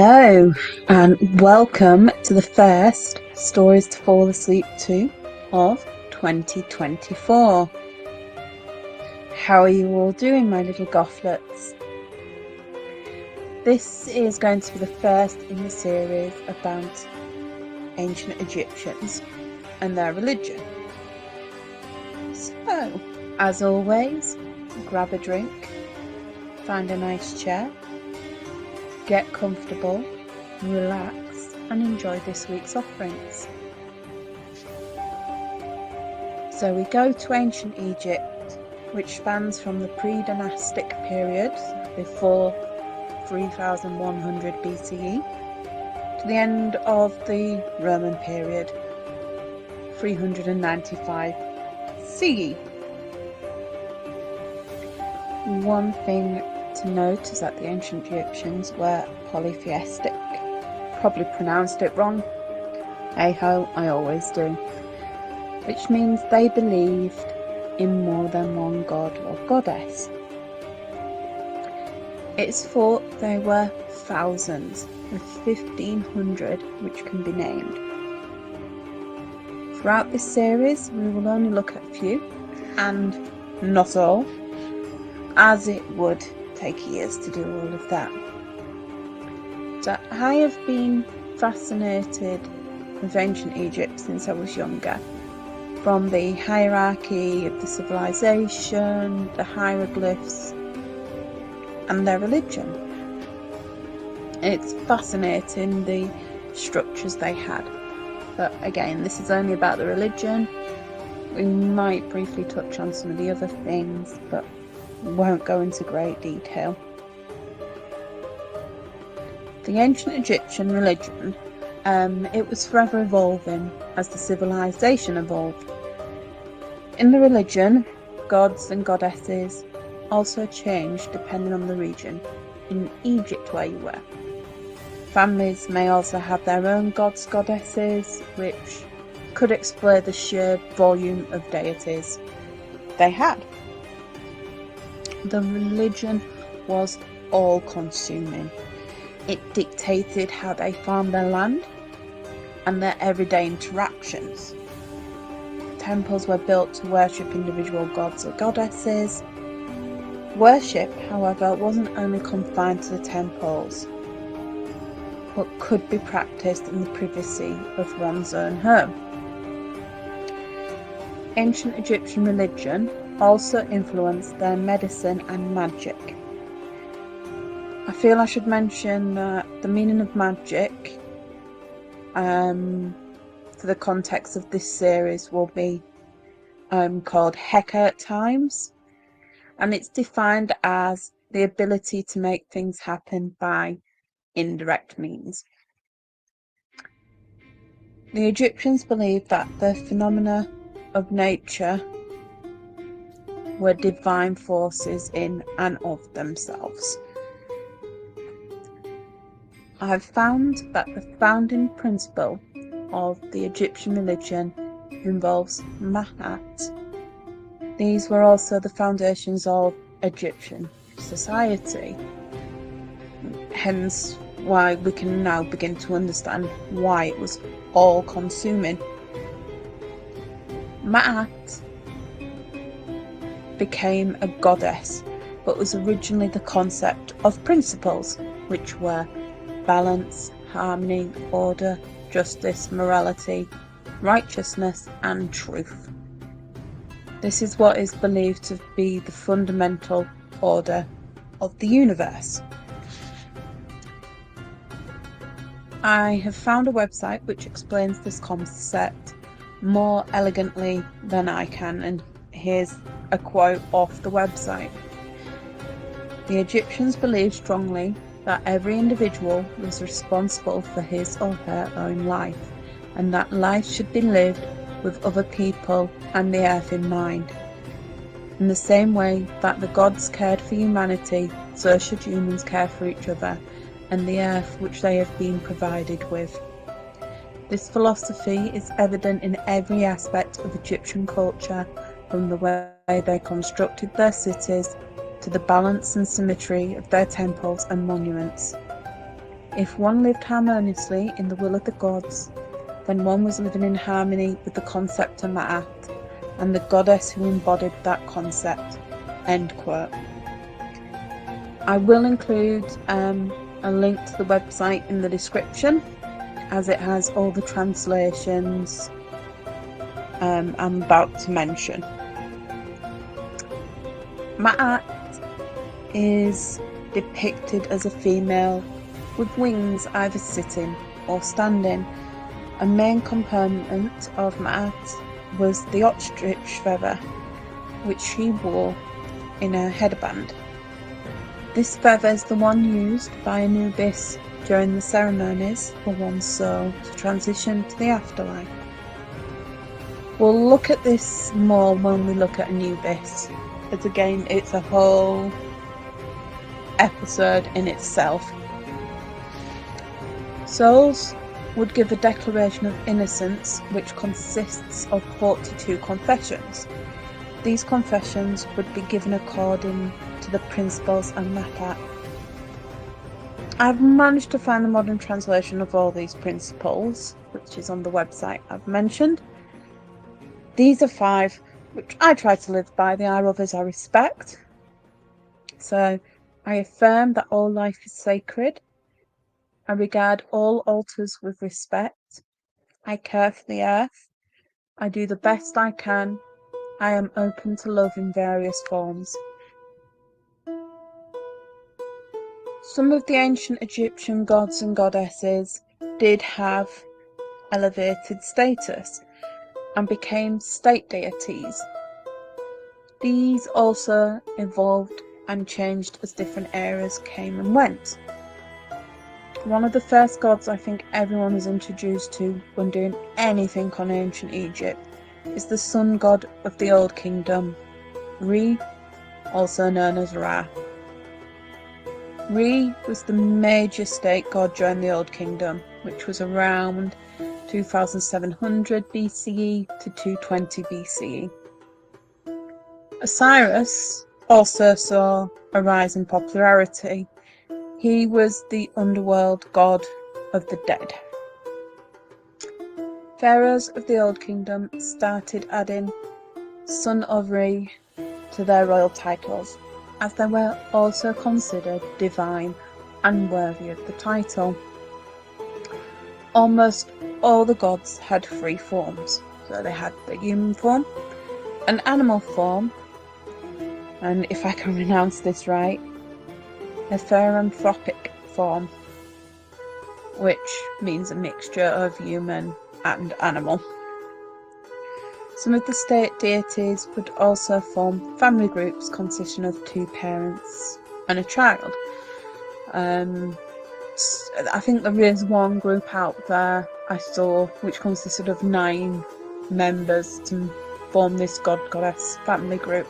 Hello and welcome to the first Stories to Fall Asleep to of 2024. How are you all doing, my little Gothletts? This is going to be the first in the series about ancient Egyptians and their religion. So, as always, grab a drink, find a nice chair, get comfortable, relax, and enjoy this week's offerings. So we go to ancient Egypt, which spans from the pre-dynastic period, before 3100 BCE, to the end of the Roman period, 395 CE. One thing to note is that the ancient Egyptians were polytheistic. Probably pronounced it wrong. Hey ho, I always do. Which means they believed in more than one god or goddess. It's thought there were thousands, with 1500 which can be named. Throughout this series we will only look at a few, and not all, as it would take years to do all of that. So I have been fascinated with ancient Egypt since I was younger, from the hierarchy of the civilization, the hieroglyphs, and their religion. It's fascinating the structures they had, but again, this is only about the religion. We might briefly touch on some of the other things, but won't go into great detail. The ancient Egyptian religion, it was forever evolving as the civilization evolved. In the religion, gods and goddesses also changed depending on the region in Egypt where you were. Families may also have their own gods, goddesses, which could explain the sheer volume of deities they had. The religion was all-consuming. It dictated how they farmed their land and their everyday interactions. Temples were built to worship individual gods or goddesses. Worship, however, wasn't only confined to the temples, but could be practiced in the privacy of one's own home. Ancient Egyptian religion also influenced their medicine and magic. I feel I should mention that the meaning of magic, for the context of this series, will be called Heka at times, and it's defined as the ability to make things happen by indirect means. The Egyptians believed that the phenomena of nature were divine forces in and of themselves. I have found that the founding principle of the Egyptian religion involves Ma'at. These were also the foundations of Egyptian society, hence why we can now begin to understand why it was all-consuming. Ma'at became a goddess, but was originally the concept of principles, which were balance, harmony, order, justice, morality, righteousness, and truth. This is what is believed to be the fundamental order of the universe. I have found a website which explains this concept more elegantly than I can, and here's a quote off the website. The Egyptians believed strongly that every individual was responsible for his or her own life, and that life should be lived with other people and the earth in mind. In the same way that the gods cared for humanity, so should humans care for each other and the earth which they have been provided with. This philosophy is evident in every aspect of Egyptian culture, from the way they constructed their cities to the balance and symmetry of their temples and monuments. If one lived harmoniously in the will of the gods, then one was living in harmony with the concept of Ma'at and the goddess who embodied that concept. End quote. I will include a link to the website in the description, as it has all the translations I'm about to mention. Ma'at is depicted as a female with wings either sitting or standing. A main component of Ma'at was the ostrich feather, which she wore in her headband. This feather is the one used by Anubis during the ceremonies for one's soul to transition to the afterlife. We'll look at this more when we look at Anubis, but again, it's a whole episode in itself. Souls would give a declaration of innocence which consists of 42 confessions. These confessions would be given according to the principles of Ma'at. I've managed to find the modern translation of all these principles, which is on the website I've mentioned. These are 5 which I try to live by. There are others I respect. So, I affirm that all life is sacred. I regard all altars with respect. I care for the earth. I do the best I can. I am open to love in various forms. Some of the ancient Egyptian gods and goddesses did have elevated status and became state deities. These also evolved and changed as different eras came and went. One of the first gods I think everyone is introduced to when doing anything on ancient Egypt is the sun god of the Old Kingdom, Re, also known as Ra. Re was the major state god during the Old Kingdom, which was around 2700 BCE to 220 BCE. Osiris also saw a rise in popularity. He was the underworld god of the dead. Pharaohs of the Old Kingdom started adding son of Re to their royal titles, as they were also considered divine and worthy of the title. Almost all the gods had 3 forms. So they had the human form, an animal form, and if I can pronounce this right, a theranthropic form, which means a mixture of human and animal. Some of the state deities would also form family groups consisting of 2 parents and a child. I think there is one group out there I saw which consisted of 9 members to form this god-goddess family group.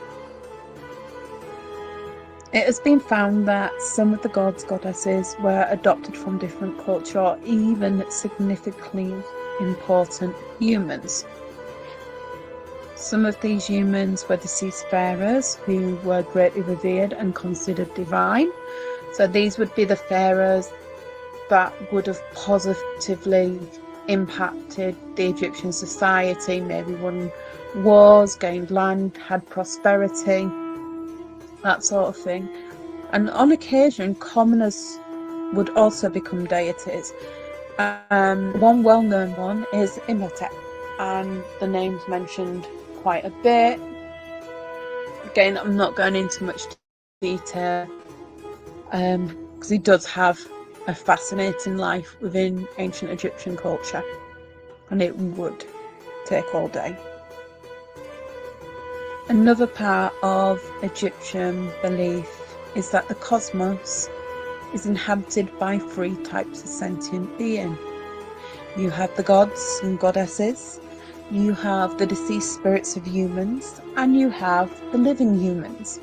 It has been found that some of the gods, goddesses were adopted from different cultures or even significantly important humans. Some of these humans were deceased pharaohs who were greatly revered and considered divine. So these would be the pharaohs that would have positively impacted the Egyptian society, maybe won wars, gained land, had prosperity, that sort of thing. And on occasion, commoners would also become deities. One well-known one is Imhotep, and the name's mentioned quite a bit. Again, I'm not going into much detail because he does have a fascinating life within ancient Egyptian culture, and it would take all day. Another part of Egyptian belief is that the cosmos is inhabited by 3 types of sentient being. You have the gods and goddesses, you have the deceased spirits of humans, and you have the living humans.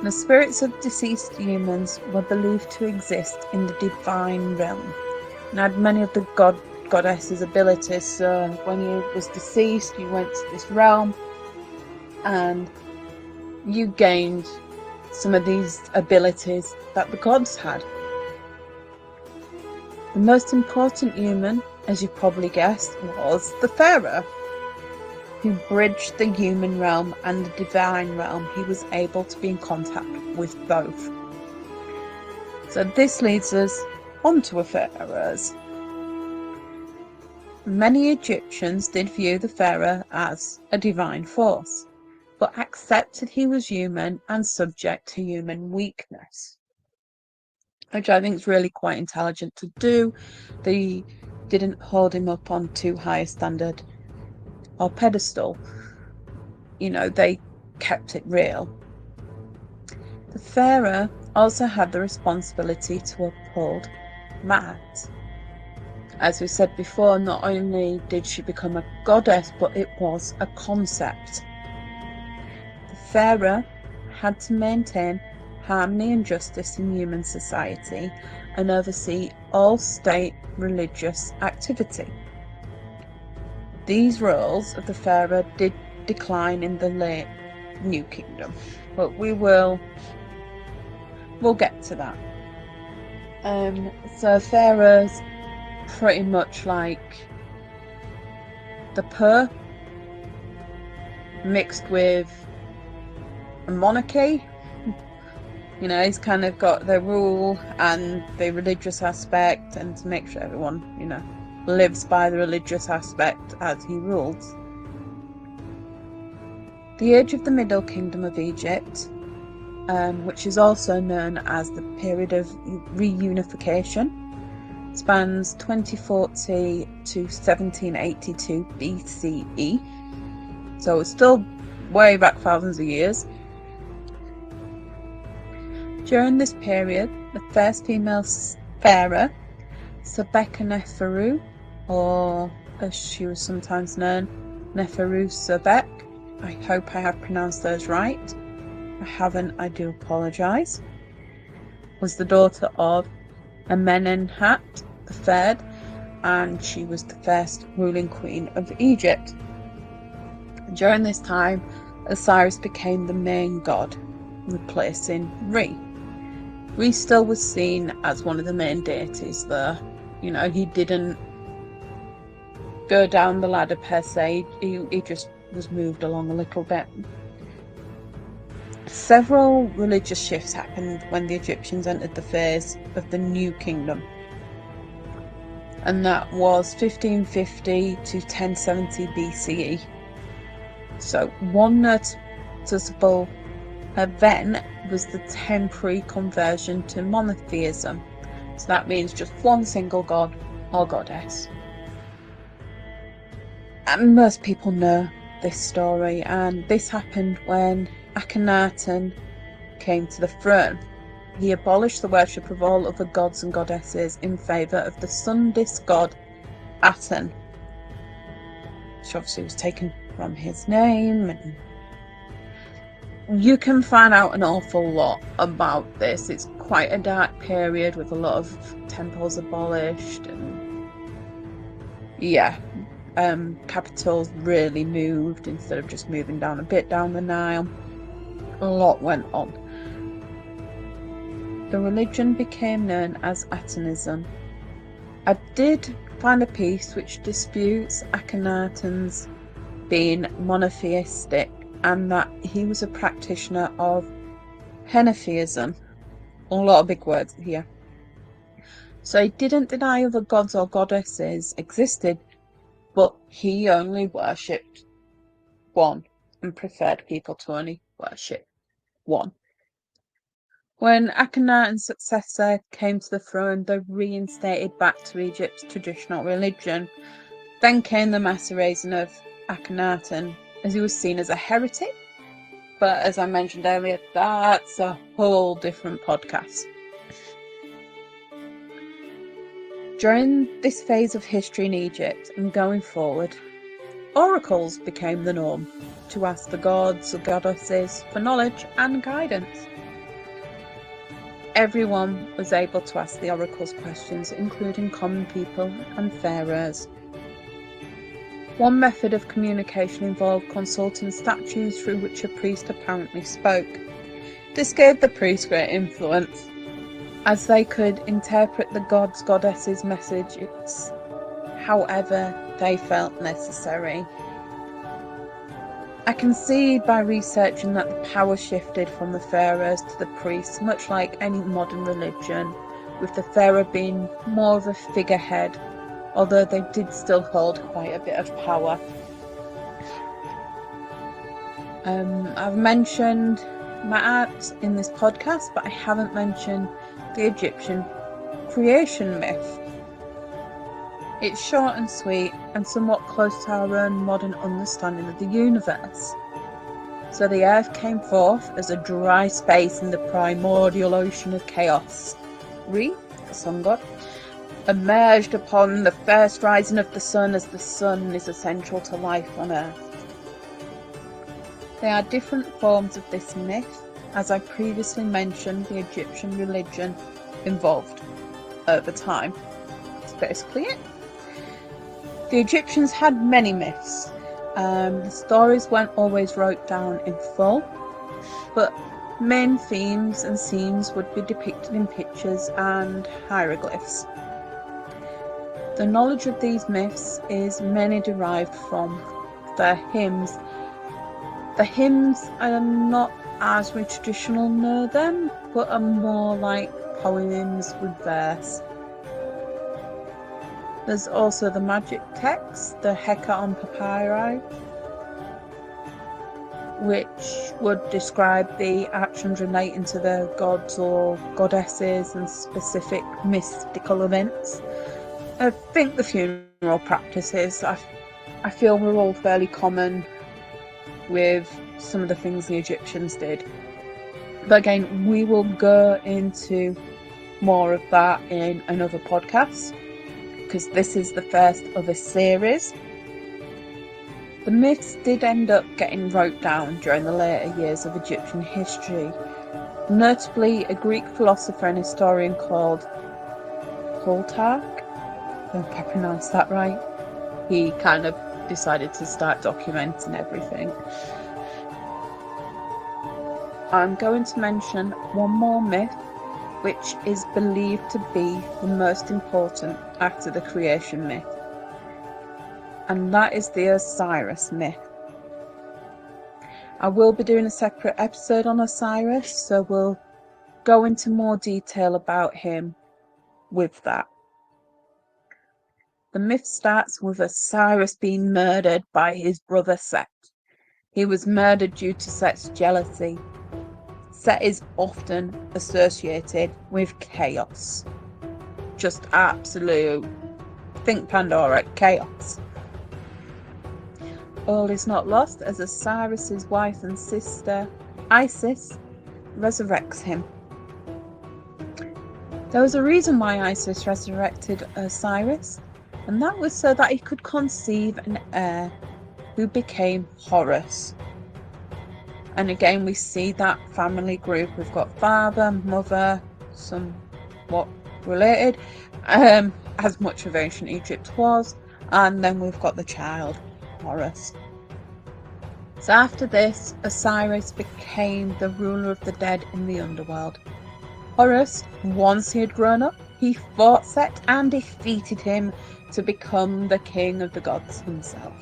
The spirits of deceased humans were believed to exist in the divine realm and had many of the goddesses' abilities. So when you was deceased, you went to this realm and you gained some of these abilities that the gods had. The most important human, as you probably guessed, was the pharaoh, who bridged the human realm and the divine realm. He was able to be in contact with both. So this leads us onto the pharaohs. Many Egyptians did view the pharaoh as a divine force, but accepted he was human and subject to human weakness, which I think is really quite intelligent to do. They didn't hold him up on too high a standard or pedestal. They kept it real. The pharaoh also had the responsibility to uphold Maat. As we said before, not only did she become a goddess, but it was a concept. The pharaoh had to maintain harmony and justice in human society and oversee all state religious activity. These roles of the pharaoh did decline in the late New Kingdom, but we'll get to that. So pharaohs pretty much like the Pur mixed with a monarchy. He's kind of got the rule and the religious aspect, and to make sure everyone, lives by the religious aspect as he rules. The age of the Middle Kingdom of Egypt, which is also known as the period of reunification, spans 2040 to 1782 BCE. So it's still way back thousands of years. During this period, the first female pharaoh, Sebek-Neferu, or as she was sometimes known, Neferu Sebek, I hope I have pronounced those right. If I haven't, I do apologise, was the daughter of Amenemhat III, and she was the first ruling queen of Egypt. During this time, Osiris became the main god, replacing Re. Re still was seen as one of the main deities there. He didn't go down the ladder per se, he just was moved along a little bit. Several religious shifts happened when the Egyptians entered the phase of the New Kingdom, and that was 1550 to 1070 BCE. So one noticeable event was the temporary conversion to monotheism. So that means just one single god or goddess. And most people know this story, and this happened when Akhenaten came to the throne. He abolished the worship of all other gods and goddesses in favour of the sun disk god Aten, which obviously was taken from his name. And you can find out an awful lot about this. It's quite a dark period with a lot of temples abolished, and capitals really moved instead of just moving down a bit down the Nile. A lot went on. The religion became known as Atenism. I did find a piece which disputes Akhenaten's being monotheistic and that he was a practitioner of henotheism. A lot of big words here. So he didn't deny other gods or goddesses existed, but he only worshipped one and preferred people to only worship one. When Akhenaten's successor came to the throne, they reinstated back to Egypt's traditional religion. Then came the mass erasing of Akhenaten, as he was seen as a heretic. But as I mentioned earlier, that's a whole different podcast. During this phase of history in Egypt and going forward, oracles became the norm to ask the gods or goddesses for knowledge and guidance. Everyone was able to ask the oracles questions, including common people and pharaohs. One method of communication involved consulting statues through which a priest apparently spoke. This gave the priest great influence. as they could interpret the gods, goddesses' messages however they felt necessary. I can see by researching that the power shifted from the pharaohs to the priests, much like any modern religion, with the pharaoh being more of a figurehead, although they did still hold quite a bit of power. I've mentioned Ma'at in this podcast, but I haven't mentioned the Egyptian creation myth. It's short and sweet and somewhat close to our own modern understanding of the universe. So the earth came forth as a dry space in the primordial ocean of chaos. Re, the sun god, emerged upon the first rising of the sun, as the sun is essential to life on earth. There are different forms of this myth. As I previously mentioned, the Egyptian religion evolved over time. That's basically it. The Egyptians had many myths. The stories weren't always wrote down in full, but main themes and scenes would be depicted in pictures and hieroglyphs. The knowledge of these myths is mainly derived from their hymns. The hymns are not as we traditionally know them, but are more like poems with verse. There's also the magic text, the Heka on papyri, which would describe the actions relating to the gods or goddesses and specific mystical events. I think the funeral practices, I feel were all fairly common with some of the things the Egyptians did. But again, we will go into more of that in another podcast, because this is the first of a series. The myths did end up getting wrote down during the later years of Egyptian history, notably a Greek philosopher and historian called Plutarch. I hope I pronounced that right. He kind of decided to start documenting everything. I'm going to mention one more myth, which is believed to be the most important after the creation myth, and that is the Osiris myth. I will be doing a separate episode on Osiris, so we'll go into more detail about him with that. The myth starts with Osiris being murdered by his brother Set. He was murdered due to Set's jealousy. Set is often associated with chaos. Just absolute, think Pandora, chaos. All is not lost, as Osiris's wife and sister, Isis, resurrects him. There was a reason why Isis resurrected Osiris, and that was so that he could conceive an heir who became Horus. And again, we see that family group. We've got father, mother, somewhat related, as much of ancient Egypt was, and then we've got the child, Horus. So after this, Osiris became the ruler of the dead in the underworld. Horus, once he had grown up, he fought Set and defeated him to become the king of the gods himself.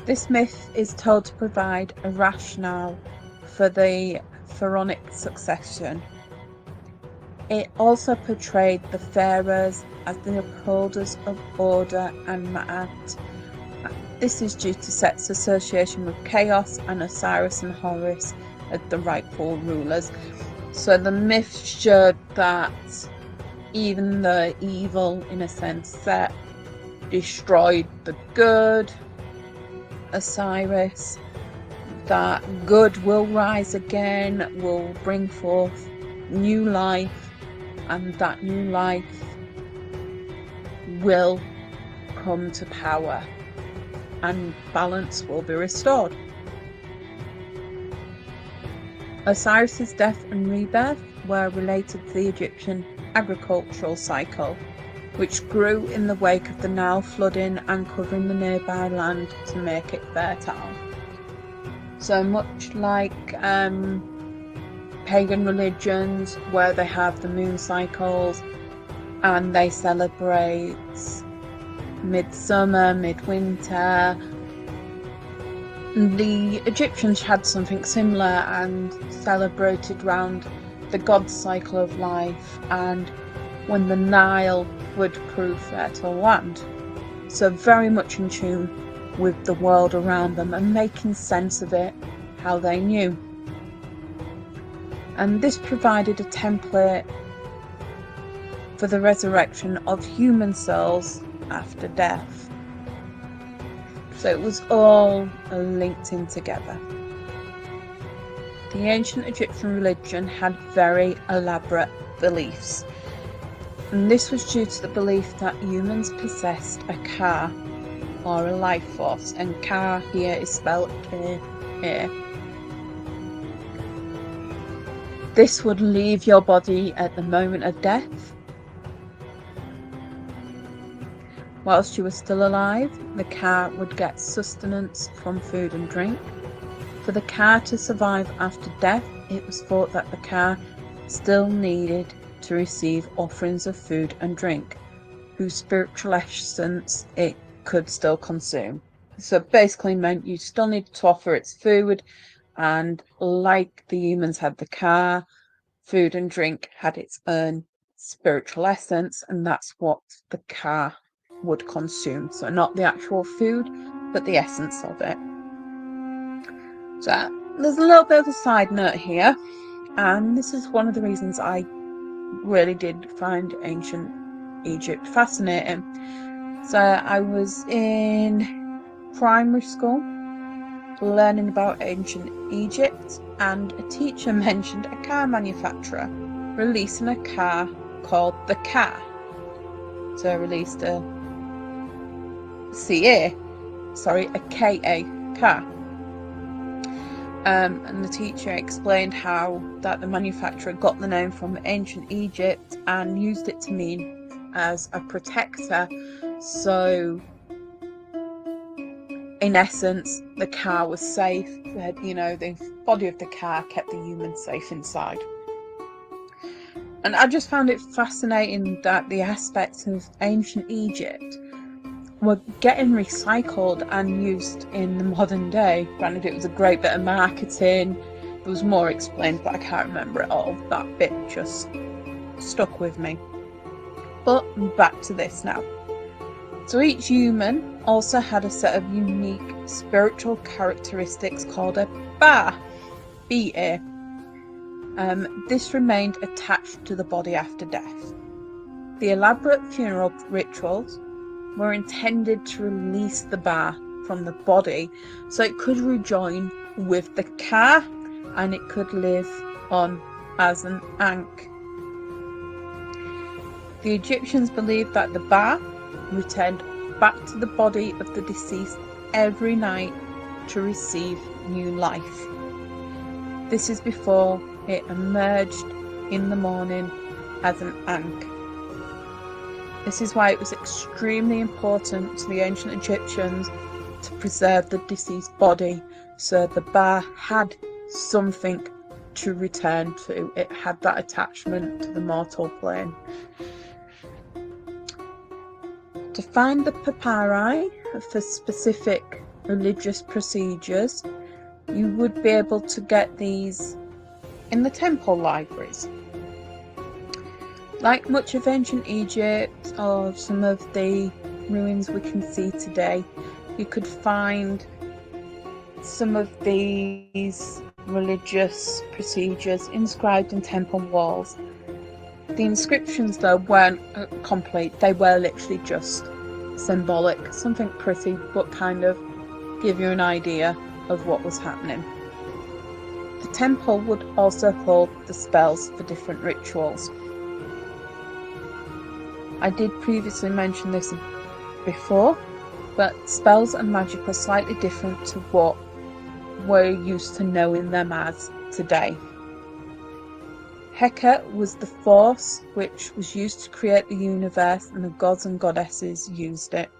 This myth is told to provide a rationale for the pharaonic succession. It also portrayed the pharaohs as the upholders of order and Ma'at. This is due to Set's association with chaos and Osiris and Horus as the rightful rulers. So the myth showed that even though evil, in a sense, Set destroyed the good, Osiris, that good will rise again, will bring forth new life, and that new life will come to power and balance will be restored. Osiris's death and rebirth were related to the Egyptian agricultural cycle, which grew in the wake of the Nile flooding and covering the nearby land to make it fertile. So much like pagan religions where they have the moon cycles and they celebrate midsummer, midwinter. The Egyptians had something similar and celebrated round the god cycle of life and when the Nile would prove fertile land. So very much in tune with the world around them and making sense of it how they knew. And this provided a template for the resurrection of human souls after death. So it was all linked in together. The ancient Egyptian religion had very elaborate beliefs, and this was due to the belief that humans possessed a ka, or a life force, and ka here is spelled K-A. This would leave your body at the moment of death. Whilst you were still alive, the ka would get sustenance from food and drink. For the ka to survive after death, it was thought that the ka still needed to receive offerings of food and drink, whose spiritual essence it could still consume. So it basically meant you still needed to offer its food, and like the humans had the ka, food and drink had its own spiritual essence, and that's what the ka would consume. So not the actual food, but the essence of it. So there's a little bit of a side note here, and this is one of the reasons I really did find ancient Egypt fascinating. So I was in primary school learning about ancient Egypt, and a teacher mentioned a car manufacturer releasing a car called the Ka. So I released a K-A, Ka. And the teacher explained how that the manufacturer got the name from ancient Egypt and used it to mean as a protector. So in essence, the car was safe. The body of the car kept the human safe inside. And I just found it fascinating that the aspects of ancient Egypt were getting recycled and used in the modern day. Granted, it was a great bit of marketing. There was more explained, but I can't remember it all. That bit just stuck with me. But back to this now. So each human also had a set of unique spiritual characteristics called a ba, B-A. This remained attached to the body after death. The elaborate funeral rituals were intended to release the ba from the body so it could rejoin with the ka and it could live on as an ankh. The Egyptians believed that the ba returned back to the body of the deceased every night to receive new life. This is before it emerged in the morning as an ankh. This is why it was extremely important to the ancient Egyptians to preserve the deceased body, so the ba had something to return to. It had that attachment to the mortal plane. To find the papyri for specific religious procedures, you would be able to get these in the temple libraries. Like much of ancient Egypt, or some of the ruins we can see today, you could find some of these religious procedures inscribed in temple walls. The inscriptions though weren't complete, they were literally just symbolic, something pretty but kind of give you an idea of what was happening. The temple would also hold the spells for different rituals. I did previously mention this before, but spells and magic were slightly different to what we're used to knowing them as today. Heka was the force which was used to create the universe, and the gods and goddesses used it.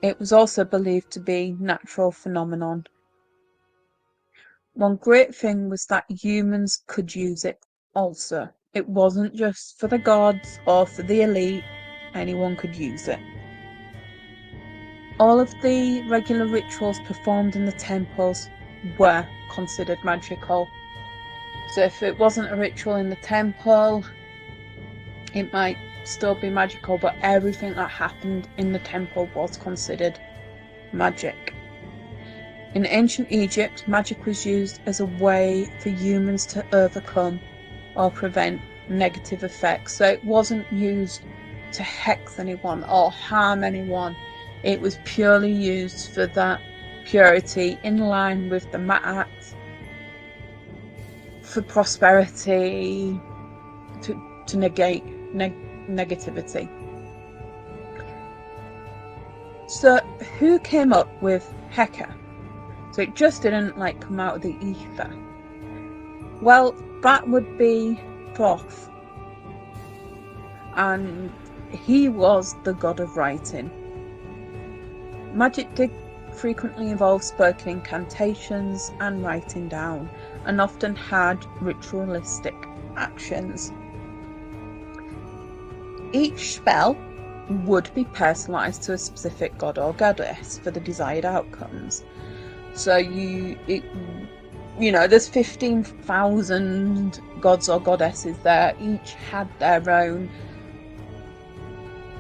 It was also believed to be a natural phenomenon. One great thing was that humans could use it also. It wasn't just for the gods or for the elite, anyone could use it. All of the regular rituals performed in the temples were considered magical. So if it wasn't a ritual in the temple, it might still be magical, but everything that happened in the temple was considered magic. In ancient Egypt, magic was used as a way for humans to overcome or prevent negative effects. So it wasn't used to hex anyone or harm anyone. It was purely used for that purity, in line with the Ma'at, for prosperity, to negate negativity. So who came up with Heka? So it just didn't come out of the ether. Well, that would be Thoth, and he was the god of writing. Magic did frequently involve spoken incantations and writing down, and often had ritualistic actions. Each spell would be personalised to a specific god or goddess for the desired outcomes. So there's 15,000 gods or goddesses there. Each had their own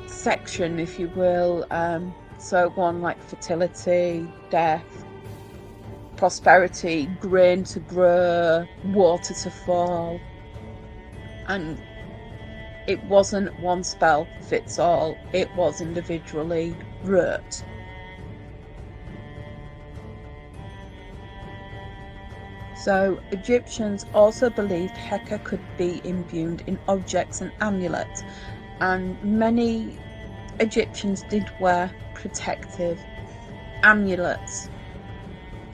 section, if you will. So one like fertility, death, prosperity, grain to grow, water to fall. And it wasn't one spell fits all. It was individually wrote. So Egyptians also believed Heka could be imbued in objects and amulets, and many Egyptians did wear protective amulets.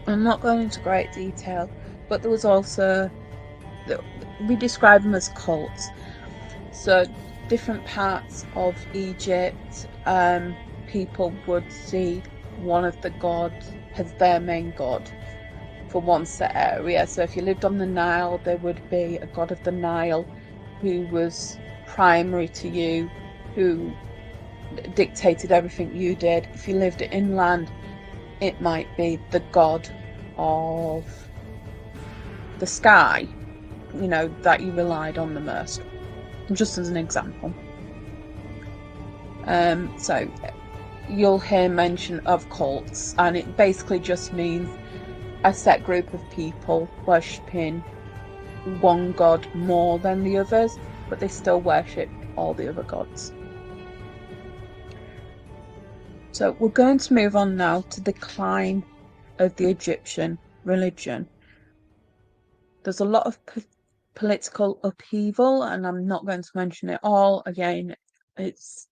I'm not going into great detail, but there was also, we describe them as cults. So different parts of Egypt, people would see one of the gods as their main god for one set area. So if you lived on the Nile, there would be a god of the Nile who was primary to you, who dictated everything you did. If you lived inland, it might be the god of the sky, that you relied on the most, just as an example. So you'll hear mention of cults, and it basically just means a set group of people worshipping one god more than the others, but they still worship all the other gods. So we're going to move on now to the decline of the Egyptian religion. There's a lot of political upheaval, and I'm not going to mention it all. Again, it's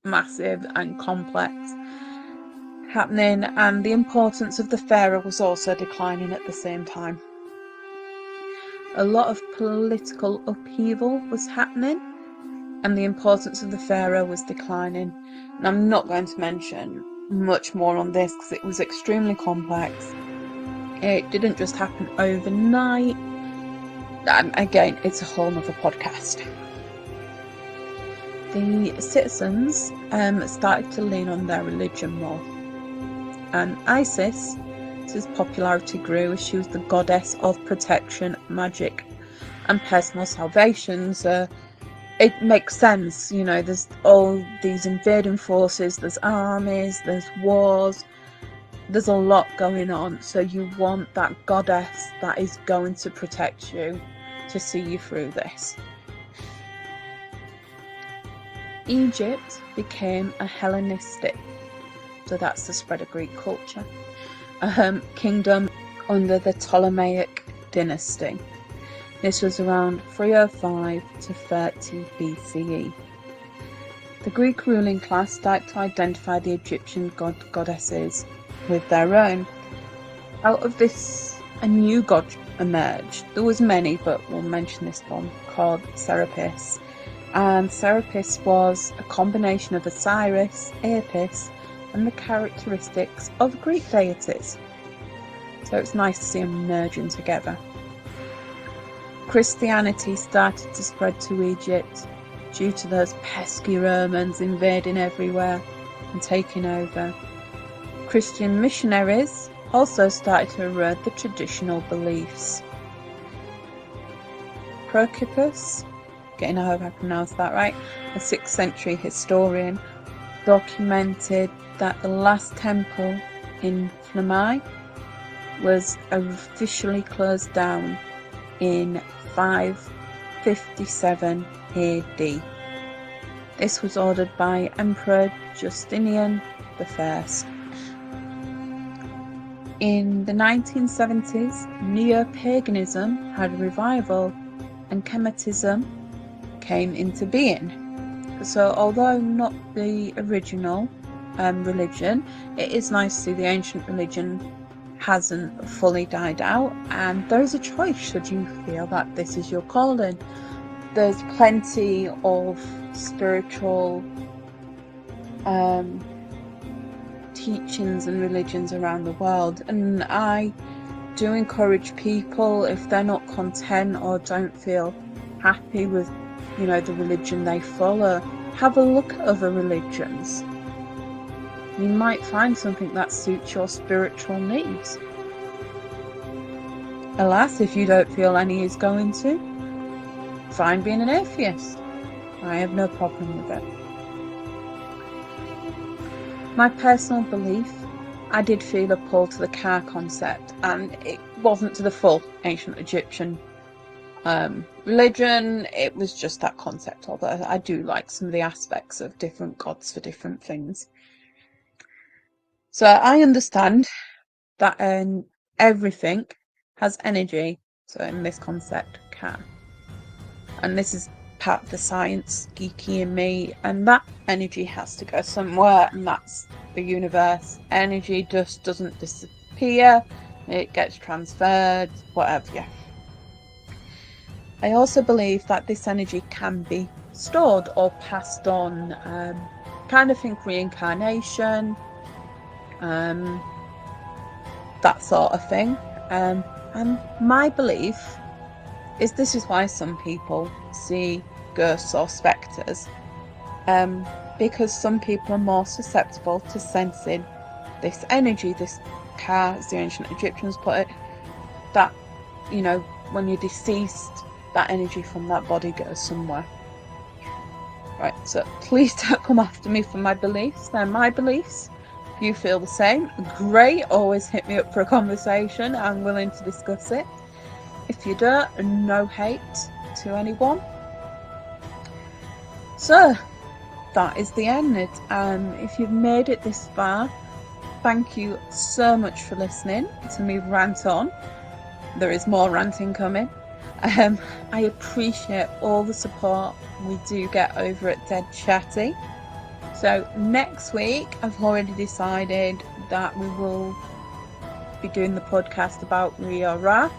massive and complex happening, and the importance of the pharaoh was also declining at the same time. A lot of political upheaval was happening, and the importance of the pharaoh was declining. And I'm not going to mention much more on this because it was extremely complex. It didn't just happen overnight. Again, it's a whole nother podcast. The citizens started to lean on their religion more, and Isis, his popularity grew as she was the goddess of protection, magic, and personal salvation. So it makes sense, there's all these invading forces, there's armies, there's wars, there's a lot going on. So you want that goddess that is going to protect you, to see you through this. Egypt became a Hellenistic, so that's the spread of Greek culture, kingdom under the Ptolemaic dynasty. This was around 305 to 30 BCE. The Greek ruling class started to identify the Egyptian goddesses with their own. Out of this, a new god emerged. There was many, but we'll mention this one, called Serapis. And Serapis was a combination of Osiris, Apis, and the characteristics of Greek deities. So it's nice to see them merging together. Christianity started to spread to Egypt due to those pesky Romans invading everywhere and taking over. Christian missionaries also started to erode the traditional beliefs. Procopius, I hope I pronounced that right, a 6th century historian, documented that the last temple in Phlamai was officially closed down in 557 AD. This was ordered by Emperor Justinian I. In the 1970s, neo-paganism had a revival and Kemetism came into being. So although not the original religion, it is nice to see the ancient religion hasn't fully died out, and there is a choice should you feel that this is your calling. There's plenty of spiritual teachings and religions around the world, and I do encourage people, if they're not content or don't feel happy with the religion they follow, have a look at other religions. You might find something that suits your spiritual needs. Alas, if you don't feel any is going to, fine being an atheist. I have no problem with it. My personal belief, I did feel a pull to the Ka concept, and it wasn't to the full ancient Egyptian religion, it was just that concept, although I do like some of the aspects of different gods for different things. So I understand that everything has energy, so in this concept, Ka. And this is part of the science geeky in me, and that energy has to go somewhere, and that's the universe. Energy just doesn't disappear, it gets transferred, whatever. I also believe that this energy can be stored or passed on, kind of think reincarnation, that sort of thing. And my belief is this is why some people see ghosts or spectres, because some people are more susceptible to sensing this energy, this Ka, as the ancient Egyptians put it, that, when you're deceased, that energy from that body goes somewhere. Right, so please don't come after me for my beliefs. They're my beliefs. If you feel the same, great. Always hit me up for a conversation. I'm willing to discuss it. If you don't, no hate to anyone. So, that is the end. If you've made it this far, thank you so much for listening to me rant on. There is more ranting coming. I appreciate all the support we do get over at Dead Chatty. So next week, I've already decided that we will be doing the podcast about Ria Ra.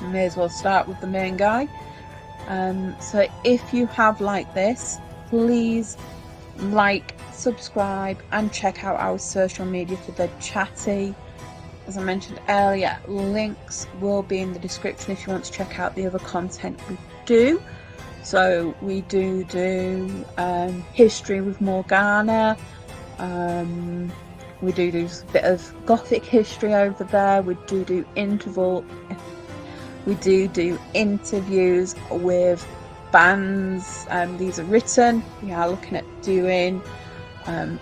May as well start with the main guy. So if you have liked this, please like, subscribe, and check out our social media for Dead Chatty. As I mentioned earlier, links will be in the description if you want to check out the other content we do. So we do history with Morgana. We do a bit of Gothic history over there. We do interviews with bands. These are written. We are looking at doing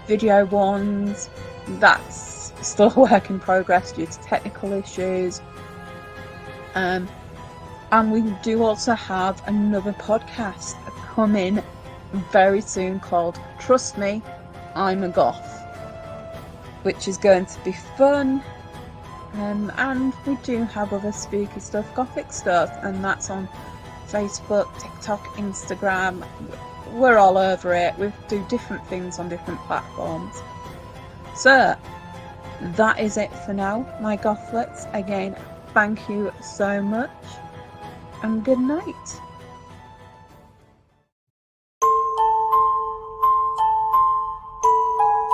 video ones. That's still a work in progress due to technical issues. And we do also have another podcast coming very soon called Trust Me, I'm a Goth, which is going to be fun. And we do have other spooky stuff, Gothic stuff, and that's on Facebook, TikTok, Instagram. We're all over it. We do different things on different platforms. So that is it for now, my Gothletts. Again, thank you so much, and good night.